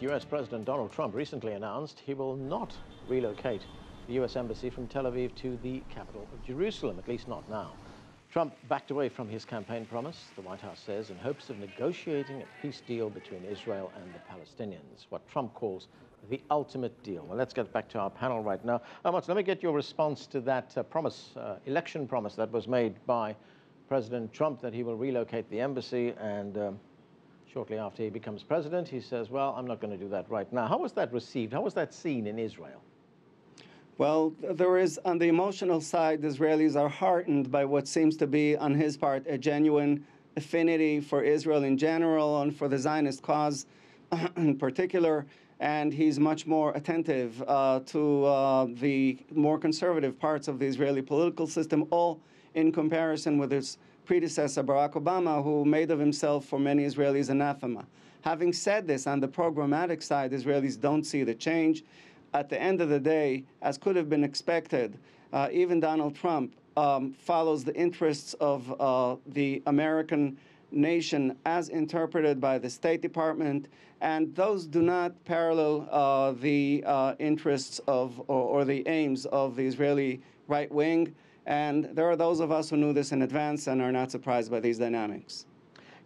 U.S. President Donald Trump recently announced he will not relocate the U.S. Embassy from Tel Aviv to the capital of Jerusalem, at least not now. Trump backed away from his campaign promise, the White House says, in hopes of negotiating a peace deal between Israel and the Palestinians, what Trump calls the ultimate deal. Well, let's get back to our panel right now. Amotz, let me get your response to that election promise that was made by President Trump, that he will relocate the embassy, and shortly after he becomes president, he says, well, I'm not going to do that right now. How was that received? How was that seen in Israel? Well, there is, on the emotional side, the Israelis are heartened by what seems to be, on his part, a genuine affinity for Israel in general and for the Zionist cause in particular. And he's much more attentive to the more conservative parts of the Israeli political system, all in comparison with his predecessor, Barack Obama, who made of himself, for many Israelis, anathema. Having said this, on the programmatic side, Israelis don't see the change. At the end of the day, as could have been expected, even Donald Trump follows the interests of the American nation as interpreted by the State Department, and those do not parallel the interests of or the aims of the Israeli right wing. And there are those of us who knew this in advance and are not surprised by these dynamics.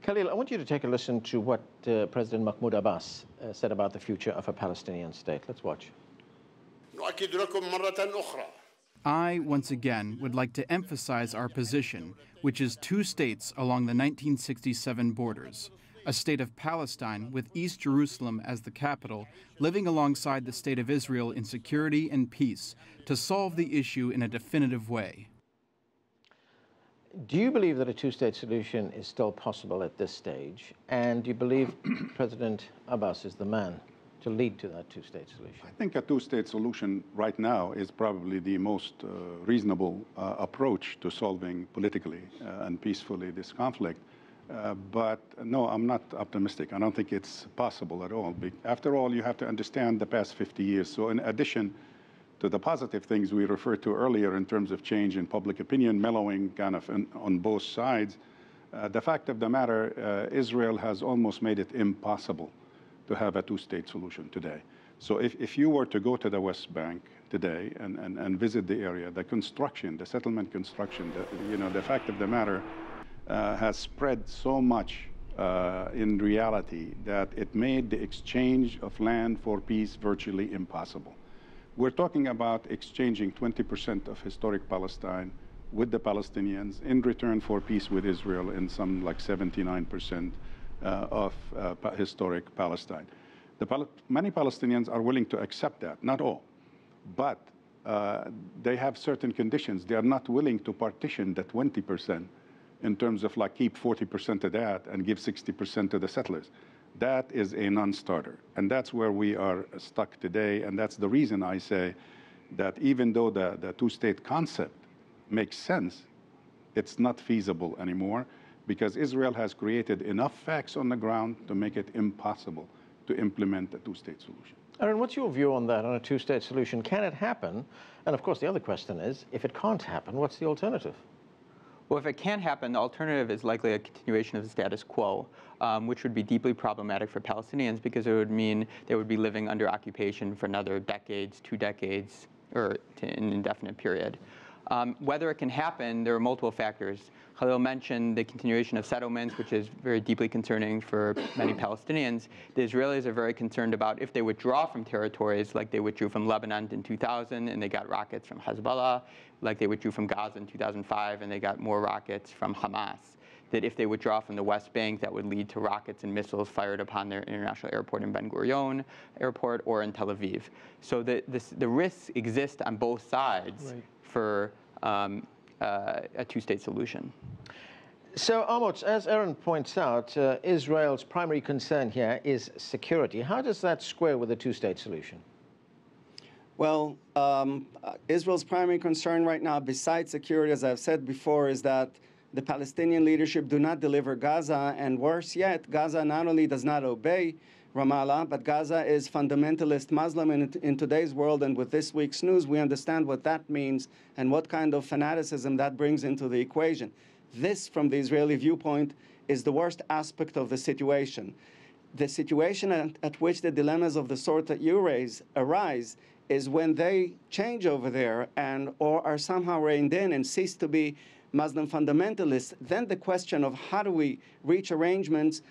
Khalil, I want you to take a listen to what President Mahmoud Abbas said about the future of a Palestinian state. Let's watch. I, once again, would like to emphasize our position, which is two states along the 1967 borders, a state of Palestine with East Jerusalem as the capital, living alongside the state of Israel in security and peace to solve the issue in a definitive way. Do you believe that a two-state solution is still possible at this stage? And do you believe President Abbas is the man to lead to that two-state solution? I think a two-state solution right now is probably the most reasonable approach to solving politically and peacefully this conflict. But no, I'm not optimistic. I don't think it's possible at all. After all, you have to understand the past 50 years. So in addition to the positive things we referred to earlier in terms of change in public opinion, mellowing kind of on both sides, the fact of the matter, Israel has almost made it impossible to have a two-state solution today. So if you were to go to the West Bank today and visit the area, the construction, the settlement construction, the fact of the matter has spread so much in reality that it made the exchange of land for peace virtually impossible. We're talking about exchanging 20% of historic Palestine with the Palestinians in return for peace with Israel in some like 79% of historic Palestine. Many Palestinians are willing to accept that, not all, but they have certain conditions. They are not willing to partition the 20% in terms of like keep 40% of that and give 60% to the settlers. That is a non-starter, and that's where we are stuck today, and that's the reason I say that even though the two-state concept makes sense, it's not feasible anymore, because Israel has created enough facts on the ground to make it impossible to implement a two-state solution. Aaron, what's your view on that, on a two-state solution? Can it happen? And of course, the other question is, if it can't happen, what's the alternative? Well, if it can happen, the alternative is likely a continuation of the status quo, which would be deeply problematic for Palestinians because it would mean they would be living under occupation for another decades, 2 decades, or an indefinite period. Whether it can happen, there are multiple factors. Khalil mentioned the continuation of settlements, which is very deeply concerning for many Palestinians. The Israelis are very concerned about if they withdraw from territories like they withdrew from Lebanon in 2000 and they got rockets from Hezbollah, like they withdrew from Gaza in 2005 and they got more rockets from Hamas, that if they withdraw from the West Bank, that would lead to rockets and missiles fired upon their international airport in Ben Gurion Airport or in Tel Aviv. So the risks exist on both sides for a two-state solution. So, Amotz, as Aaron points out, Israel's primary concern here is security. How does that square with a two-state solution? Well, Israel's primary concern right now, besides security, as I've said before, is that the Palestinian leadership do not deliver Gaza, and worse yet, Gaza not only does not obey Ramallah, but Gaza is fundamentalist Muslim in today's world, and with this week's news, we understand what that means and what kind of fanaticism that brings into the equation. This, from the Israeli viewpoint, is the worst aspect of the situation. The situation at which the dilemmas of the sort that you raise arise is when they change over there and or are somehow reined in and cease to be Muslim fundamentalists. Then the question of how do we reach arrangements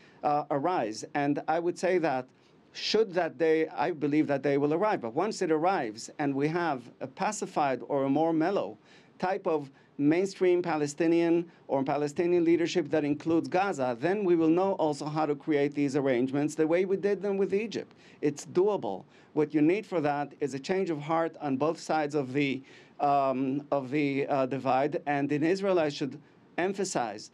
arise. And I would say that should that day, I believe that day will arrive. But once it arrives and we have a pacified or a more mellow type of mainstream Palestinian or Palestinian leadership that includes Gaza, then we will know also how to create these arrangements the way we did them with Egypt. It's doable. What you need for that is a change of heart on both sides of the divide. And in Israel, I should emphasize,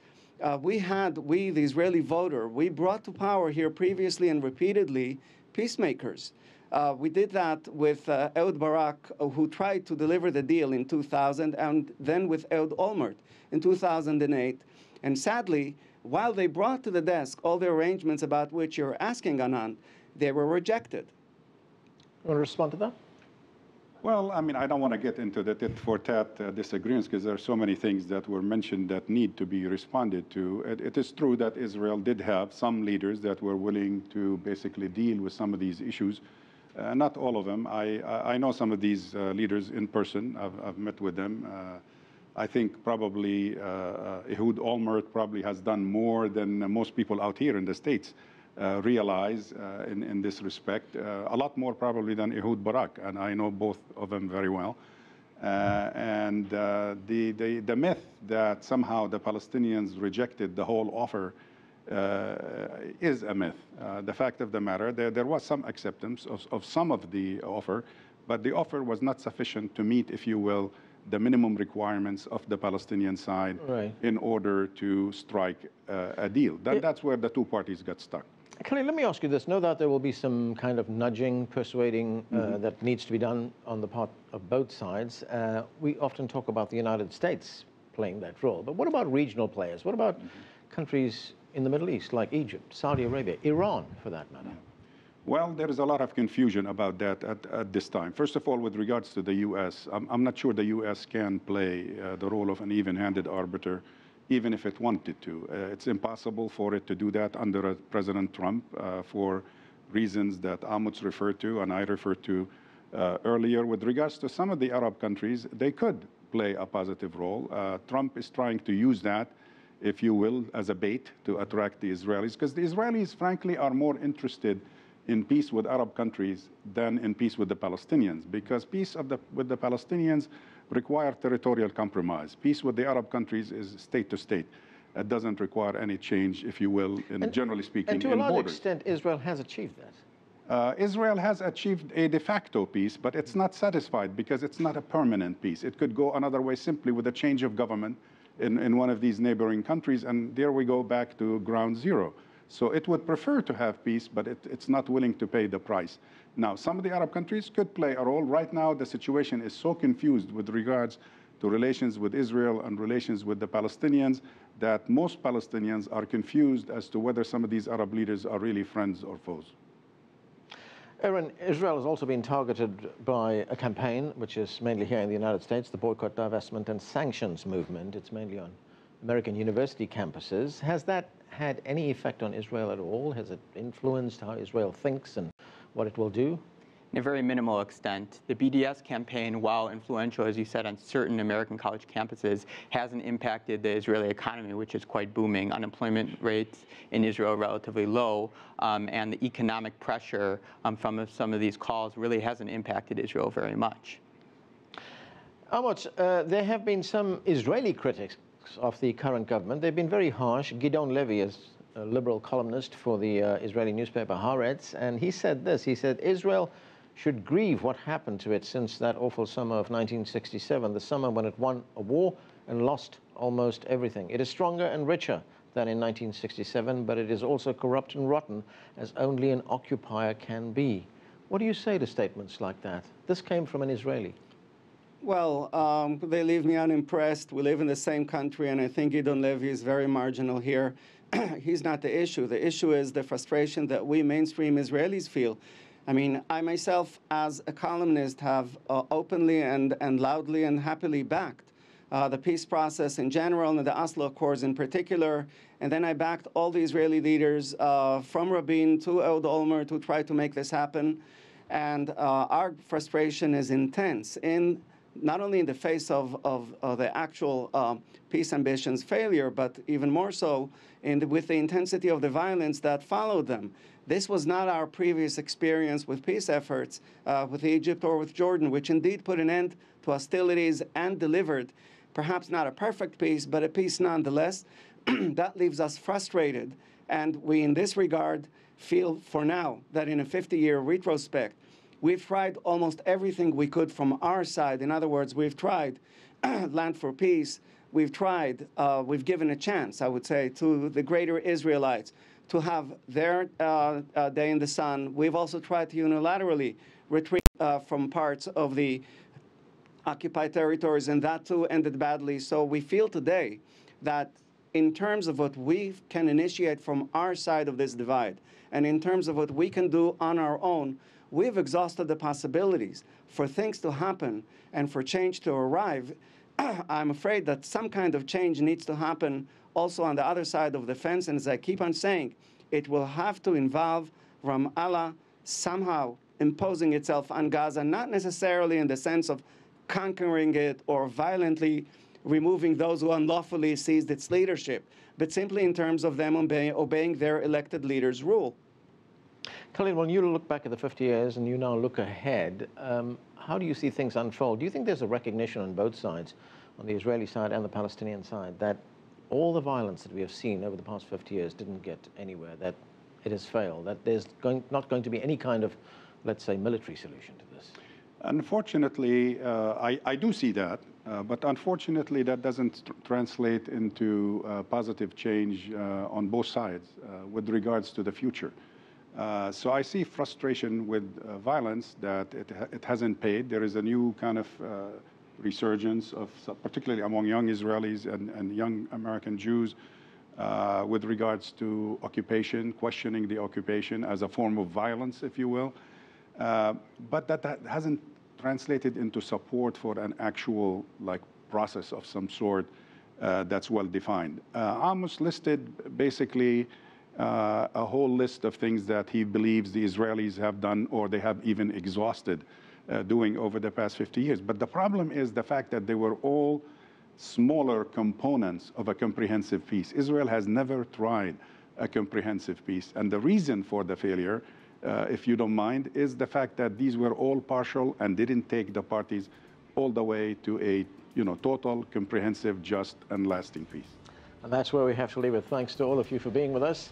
we, the Israeli voter, we brought to power here previously and repeatedly peacemakers. We did that with Ehud Barak, who tried to deliver the deal in 2000, and then with Ehud Olmert in 2008. And sadly, while they brought to the desk all the arrangements about which you're asking, Anand, they were rejected. You want to respond to that? Well, I mean, I don't want to get into the tit-for-tat disagreements because there are so many things that were mentioned that need to be responded to. It is true that Israel did have some leaders that were willing to basically deal with some of these issues. Not all of them. I know some of these leaders in person. I've met with them. I think probably Ehud Olmert probably has done more than most people out here in the States realize in this respect. A lot more probably than Ehud Barak, and I know both of them very well. And the myth that somehow the Palestinians rejected the whole offer is a myth. The fact of the matter, there was some acceptance of some of the offer, but the offer was not sufficient to meet, if you will, the minimum requirements of the Palestinian side in order to strike a deal. That's where the two parties got stuck. Khalil, let me ask you this. No doubt there will be some kind of nudging, persuading that needs to be done on the part of both sides. We often talk about the United States playing that role, but what about regional players? What about countries in the Middle East, like Egypt, Saudi Arabia, Iran, for that matter? Well, there is a lot of confusion about that at this time. First of all, with regards to the U.S., I'm not sure the U.S. can play the role of an even-handed arbiter, even if it wanted to. It's impossible for it to do that under President Trump for reasons that Amotz referred to and I referred to earlier. With regards to some of the Arab countries, they could play a positive role. Trump is trying to use that, if you will, as a bait to attract the Israelis, because the Israelis, frankly, are more interested in peace with Arab countries than in peace with the Palestinians, because peace with the Palestinians require territorial compromise. Peace with the Arab countries is state to state. It doesn't require any change, if you will, generally speaking, and to a large extent, Israel has achieved that. Israel has achieved a de facto peace, but it's not satisfied because it's not a permanent peace. It could go another way simply with a change of government in one of these neighboring countries, and there we go back to ground zero. So it would prefer to have peace, but it's not willing to pay the price. Now, some of the Arab countries could play a role. Right now, the situation is so confused with regards to relations with Israel and relations with the Palestinians that most Palestinians are confused as to whether some of these Arab leaders are really friends or foes. Aaron, Israel has also been targeted by a campaign, which is mainly here in the United States, the boycott, divestment, and sanctions movement. It's mainly on American university campuses. Has that had any effect on Israel at all? Has it influenced how Israel thinks and what it will do? In a very minimal extent. The BDS campaign, while influential, as you said, on certain American college campuses, hasn't impacted the Israeli economy, which is quite booming. Unemployment rates in Israel are relatively low, and the economic pressure from some of these calls really hasn't impacted Israel very much. Amotz, there have been some Israeli critics of the current government. They've been very harsh. Gidon Levy is a liberal columnist for the Israeli newspaper Haaretz, and he said this. He said, Israel should grieve what happened to it since that awful summer of 1967, the summer when it won a war and lost almost everything. It is stronger and richer than in 1967, but it is also corrupt and rotten, as only an occupier can be. What do you say to statements like that? This came from an Israeli. Well, they leave me unimpressed. We live in the same country, and I think Gidon Levy is very marginal here. He's not the issue. The issue is the frustration that we mainstream Israelis feel. I mean, I myself, as a columnist, have openly and loudly and happily backed the peace process in general and the Oslo Accords in particular. And then I backed all the Israeli leaders from Rabin to Ehud Olmert to try to make this happen. And our frustration is intense not only in the face of the actual peace ambitions failure, but even more so with the intensity of the violence that followed them. This was not our previous experience with peace efforts with Egypt or with Jordan, which indeed put an end to hostilities and delivered perhaps not a perfect peace, but a peace nonetheless. That leaves us frustrated. And we, in this regard, feel for now that in a 50-year retrospect, we've tried almost everything we could from our side. In other words, we've tried Land for Peace. We've tried, we've given a chance, I would say, to the greater Israelites to have their day in the sun. We've also tried to unilaterally retreat from parts of the occupied territories, and that too ended badly. So we feel today that in terms of what we can initiate from our side of this divide, and in terms of what we can do on our own, we've exhausted the possibilities for things to happen and for change to arrive. I'm afraid that some kind of change needs to happen also on the other side of the fence. And as I keep on saying, it will have to involve Ramallah somehow imposing itself on Gaza, not necessarily in the sense of conquering it or violently removing those who unlawfully seized its leadership, but simply in terms of them obeying their elected leaders' rule. Khalil, when you look back at the 50 years and you now look ahead, how do you see things unfold? Do you think there's a recognition on both sides, on the Israeli side and the Palestinian side, that all the violence that we have seen over the past 50 years didn't get anywhere, that it has failed, that there's not going to be any kind of, let's say, military solution to this? Unfortunately, I do see that, but unfortunately that doesn't translate into positive change on both sides with regards to the future. So I see frustration with violence that it hasn't paid. There is a new kind of resurgence of, particularly among young Israelis and young American Jews, with regards to occupation, questioning the occupation as a form of violence, if you will. But that hasn't translated into support for an actual process of some sort that's well defined. Amos listed basically a whole list of things that he believes the Israelis have done or they have even exhausted doing over the past 50 years. But the problem is the fact that they were all smaller components of a comprehensive peace. Israel has never tried a comprehensive peace. And the reason for the failure, if you don't mind, is the fact that these were all partial and didn't take the parties all the way to a total, comprehensive, just, and lasting peace. And that's where we have to leave it. Thanks to all of you for being with us.